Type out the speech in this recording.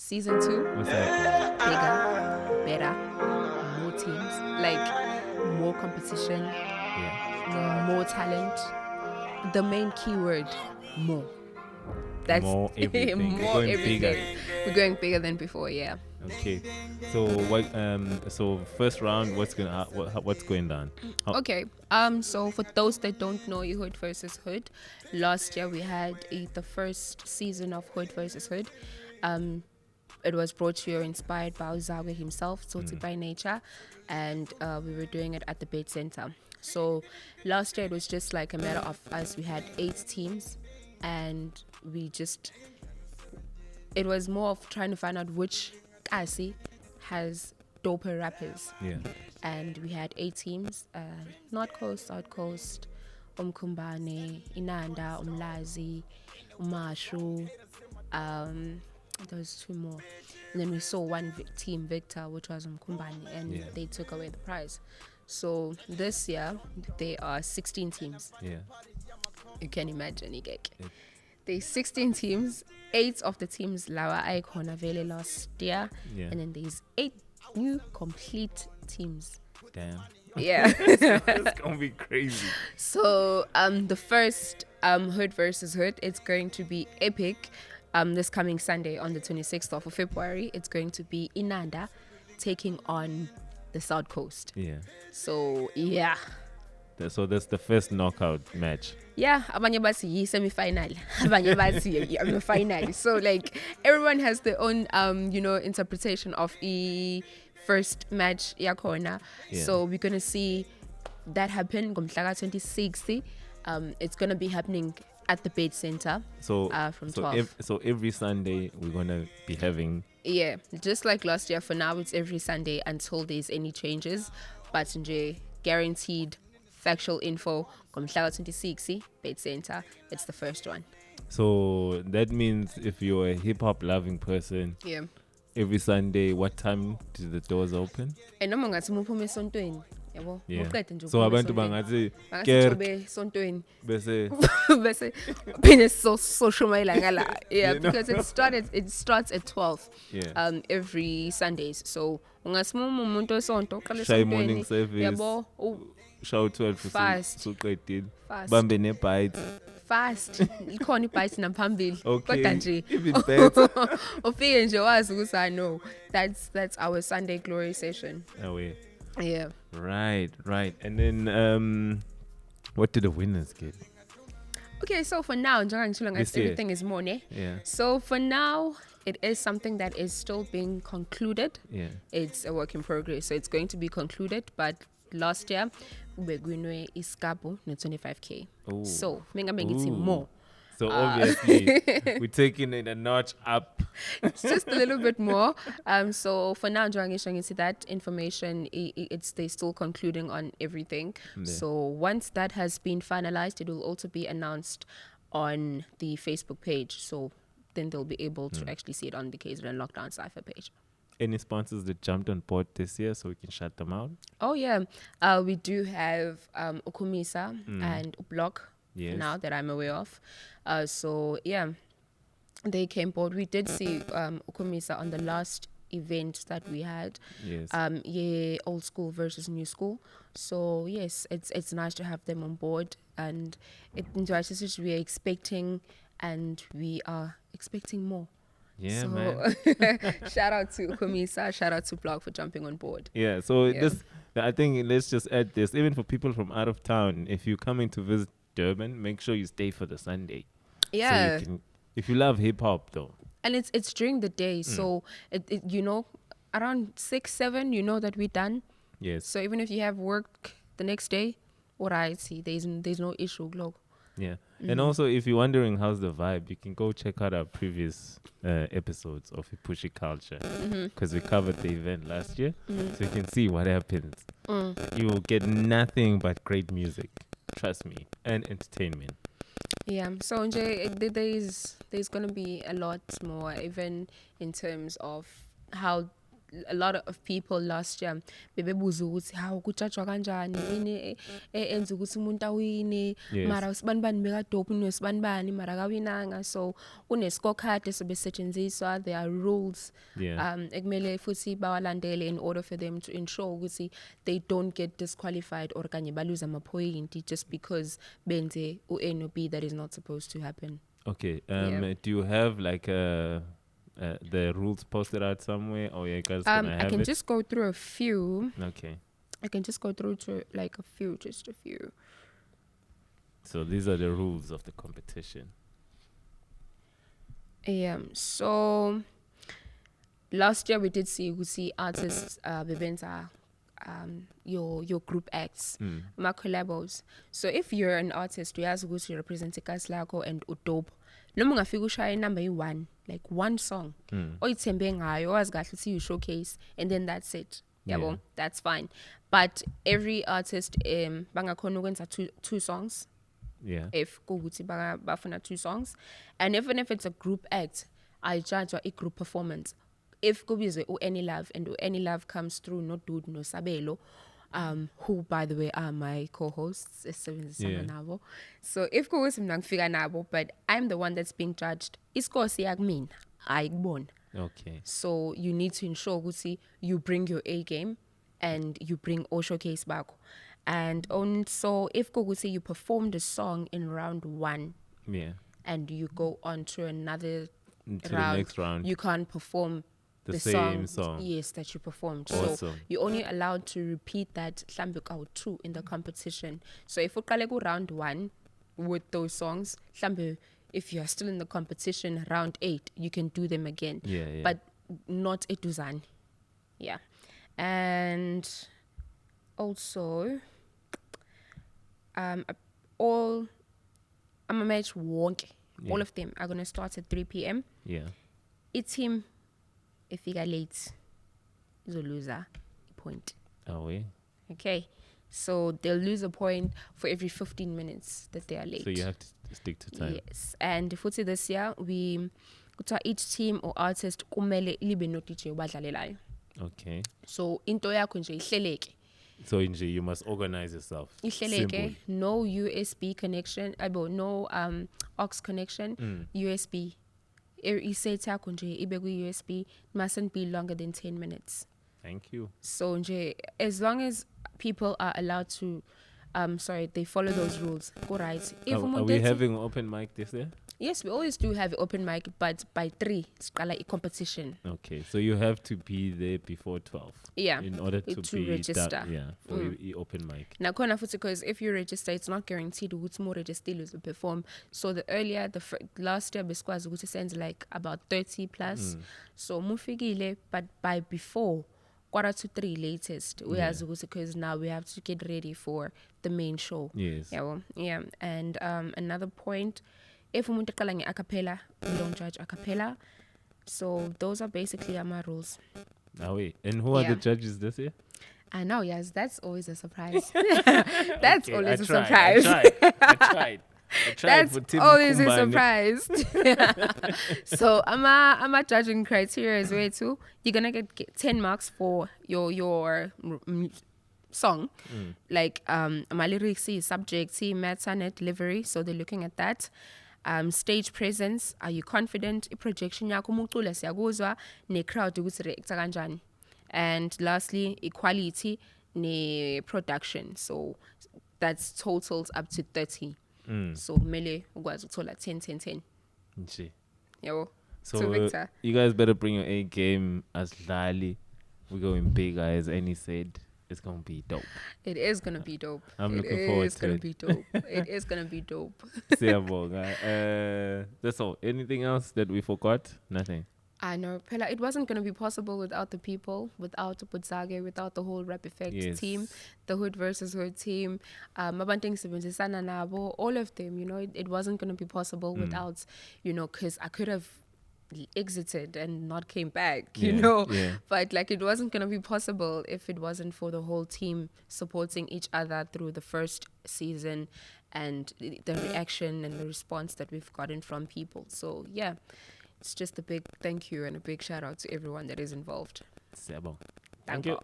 Season 2, What's that? bigger, better, more teams, like more competition, Yeah. more talent. The main keyword, more. That's More everything. We're more going everything. bigger. We're going bigger than before, yeah. Okay. So what? So first round, what's going down? Okay. So for those that don't know Hood versus Hood, last year we had the first season of Hood versus Hood. It was brought to you inspired by Uzagwe himself, Tsotsi by nature, and we were doing it at the Bait Center. So last year it was just like a matter of us. We had 8 teams, and it was more of trying to find out which Kasi has doper rappers. Yeah. And we had 8 teams, North Coast, South Coast, Umkumbane, Inanda, Umlazi, Umashu, there was 2 more. And then we saw one team, Victor, which was Umkumbane, and they took away the prize. So this year, there are 16 teams. Yeah. You can imagine, Igek. There's 16 teams, 8 of the teams Lawa Icon Vele last year, and then there's 8 new complete teams. Damn. Yeah. It's gonna be crazy. So the first Hood versus Hood, it's going to be epic. This coming Sunday on the 26th of February, it's going to be Inanda taking on the South Coast. Yeah. So yeah. So that's the first knockout match. Yeah, abanye bathi semi-final, abanye bathi final. So like everyone has their own interpretation of the first match yakhona. Yeah. So we're gonna see that happen ngomhla 26th. It's gonna be happening at the Bait Center. So from 12. So every Sunday we're gonna be having. Yeah, just like last year. For now, it's every Sunday until there's any changes. But nje guaranteed factual info. Ngomhla 26th, Bait Center. It's the first one. So that means if you're a hip hop loving person, Yeah. every Sunday, what time do the doors open? And noma ngathi muphume esontweni, yabo. Yeah. Muqede nje So uphume abantu esontweni. bangathi Bangathi kerk jobe esontweni bese bese phinde social media la. Yeah, You know? because it starts at 12. Yeah. Every Sundays. So ungasimuma umuntu esonto uqala Shy esontweni. morning service. Yabo. Show 12 Fast. suqedile. Fast. Bambe ne bites. Fast. Ikhona ibite naphambili. Okay. Kodwa nje Even better. ufike nje wazi ukuthi I know. That's our Sunday glory session. Away. Yeah. Right. And then what did the winners get? Okay, so for now, This year. everything is more, ne? Yeah. So for now, it is something that is still being concluded. Yeah. It's a work in progress, so it's going to be concluded. But last year, we were iskabu na 25K. Ooh. So minga it Ooh. more. So obviously we're taking it a notch up. It's just a little bit more. So for now, see that information, they're still concluding on everything. Yeah. So once that has been finalized, it will also be announced on the Facebook page. So then they'll be able to actually see it on the KZN Lockdown Cypher page. Any sponsors that jumped on board this year so we can shut them out? Oh yeah, we do have Ukumisa and Ublock. Yes. Now that I'm aware of. So yeah, they came board. We did see Ukumisa on the last event that we had. Yes. Yeah, old school versus new school. So yes, it's nice to have them on board, and we are expecting, and we are expecting more. Yeah, so, man. Shout out to Ukumisa, shout out to Block for jumping on board. Yeah, so I think let's just add this. Even for people from out of town, if you're coming to visit Durban, make sure you stay for the Sunday. Yeah. So if you love hip hop though. And it's during the day, so it around 6-7, that we're done. Yes. So even if you have work the next day, alright, see, there's no issue, Glog. Yeah. And also, if you're wondering how's the vibe, you can go check out our previous episodes of Ipushi Culture, because we covered the event last year, so you can see what happens. You will get nothing but great music, trust me, and entertainment. Yeah, so there's going to be a lot more, even in terms of how a lot of people last year bebebuza ukuthi how kujudgewa kanjani yini enza ukuthi umuntu awine Yes. mara usibanibani bekadope nosibanibani mara kawinanga so une scorecard esobesetshenziswa there are rules Yeah. ekumele futhi bawalandele in order for them to ensure ukuthi they don't get disqualified or kanye baluza ama-point just because benze u-A no B that is not supposed to happen. Okay. Yeah. Do you have like the rules posted out somewhere, or you guys gonna have I can it? just go through a few. Okay. I can just go through to like just a few. So these are the rules of the competition. So last year we did see artists bebenza your group acts, my collabos. So if you're an artist, uyazi ukuthi represent ikas lakho and udope. Noma ungafika ushaye number yi-1, like one song. Oyithembe ngayo, wazi kahle ukuthi you showcase and then that's it. Yabo, Yeah. that's fine. But every artist bangakhona ukwenza two songs. Yeah. If kuguti bafuna 2 songs, and even if it's a group act, I judge a group performance. If kubize Any Love and Any Love comes through, no Dude, no Sabelo, who by the way are my co-hosts, Yeah. so if kuwisi mnangifika nabo, but I'm the one that's being judged, iskosi yakmin, ayikubona. Okay. So you need to ensure ukuthi you bring your A game and you bring all showcase back. And so if kuguti you performed a song in round 1 Yeah. and you go on to another To round, the next round. you can't perform The same song. Yes, that you performed. Awesome. So you're only allowed to repeat that hlambe kawu-2 in the competition. So if uqale ku round 1 with those songs, hlambe if you're still in the competition round 8, you can do them again. Yeah. But not eduzane. Yeah. And also all I'm a match wonke. Yeah. All of them are gonna start at 3 p.m. Yeah. It's him if he got late is a loser point. Oh, we. Okay. So they'll lose a point for every 15 minutes that they are late. So you have to stick to time. Yes. And futhi this year each team or artist kumele libe no DJ obadlalelayo. Okay. So into yakho nje ihleleke. So you must organize yourself. Ihleleke, Simple. no USB connection, no aux connection, USB. Iset yakho nje ibe ku USB, mustn't be longer than 10 minutes. Thank you. So nje, as long as people are allowed to they follow those rules. Go right. If Are we having open mic this year? Yes, we always do have open mic, but by 3 it's like a competition. Okay, so you have to be there before 12. Yeah, In order to be register. for open mic. Now, because if you register, it's not guaranteed who's more registered to perform. So the earlier, last year, Bisquaz would send like about 30 plus. So mufigile, but by before 2:45 latest, we have because now we have to get ready for the main show. Yes. Yeah. And another point, if umuntu aqala nge-acapella, we don't judge acapella. So those are basically my rules. Ah, wait. And who are the Yeah. judges this year? I know, yes, that's always a surprise. That's Okay, always I a tried, surprise. I tried. That's for Tim always a Kumbane. surprise. So I'm a judging criteria as well too. You're gonna get 10 marks for your song. Like my lyrics, subject, maths, and delivery. So they're looking at that. Stage presence, are you confident? Projection yakho umucula siyakuzwa ne crowd ukuthi react kanjani. And lastly, equality ne production. So that's totals up to 30. So kumele ukwazi ukuthola 10. Nje. Yabo. So Victor. you guys better bring your A game as Lali. We're going big, as Annie said. It's gonna be dope. It is gonna be dope. I'm looking forward to It's gonna it. be dope. It is gonna be dope. That's all. Anything else that we forgot? Nothing. I know, Pella, it wasn't gonna be possible without the people, without Putzage, without the whole RapiFact team, the Hood versus Hood team, Mabanting Sibenzisana Nabo, all of them, it wasn't gonna be possible without, because I could have exited and not came back, Yeah. but like it wasn't gonna be possible if it wasn't for the whole team supporting each other through the first season and the reaction and the response that we've gotten from people. So yeah, it's just a big thank you and a big shout out to everyone that is involved. Sebo. Thank you.